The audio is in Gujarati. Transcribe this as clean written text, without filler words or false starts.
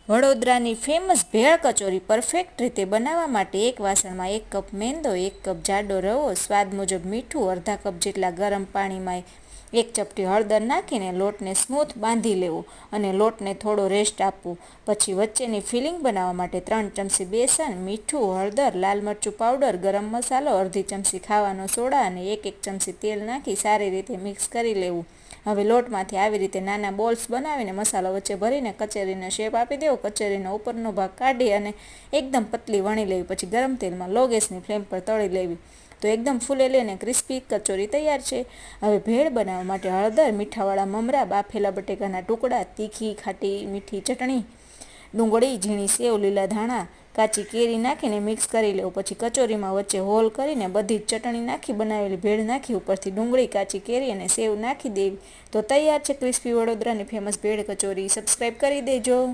વડોદરાની ફેમસ ભેળ કચોરી પરફેક્ટ રીતે બનાવવા માટે એક વાસણમાં 1 કપ મેંદો, 1 કપ જાડો રવો, સ્વાદ મુજબ મીઠું, અડધા કપ જેટલા ગરમ પાણીમાં 1 ચપટી હળદર નાખીને લોટને સ્મૂથ બાંધી લેવો અને લોટને થોડો રેસ્ટ આપવો. પછી વચ્ચેની ફિલિંગ બનાવવા માટે 3 ચમચી બેસન, મીઠું, હળદર, લાલ મરચું પાવડર, ગરમ મસાલો, અડધી ચમચી ખાવાનો સોડા અને 1 ચમચી તેલ નાખી સારી રીતે મિક્સ કરી લેવું. હવે લોટમાંથી આવી રીતે નાના બોલ્સ બનાવીને મસાલો વચ્ચે ભરીને કચોરીને શેપ આપી દેવો. કચોરીનો ઉપરનો ભાગ કાઢી અને એકદમ પતલી વણી લેવી. પછી ગરમ તેલમાં લો ગેસની ફ્લેમ પર તળી લેવી. તો એકદમ ફૂલેલી અને ક્રિસ્પી કચોરી તૈયાર છે. હવે ભેળ બનાવવા માટે હળદર, મીઠાવાળા મમરા, બાફેલા બટેકાના ટુકડા, તીખી ખાટી મીઠી ચટણી, ડુંગળી, ઝીણી સેવ, લીલા ધાણા, કાચી કેરી નાખીને મિક્સ કરી લેવું. પછી કચોરીમાં વચ્ચે હોલ કરીને બધી જ ચટણી નાખી બનાવેલી ભેળ નાખી ઉપરથી ડુંગળી, કાચી કેરી અને સેવ નાખી દેવી. તો તૈયાર છે ક્રિસ્પી વડોદરાની ફેમસ ભેળ કચોરી. સબસ્ક્રાઈબ કરી દેજો.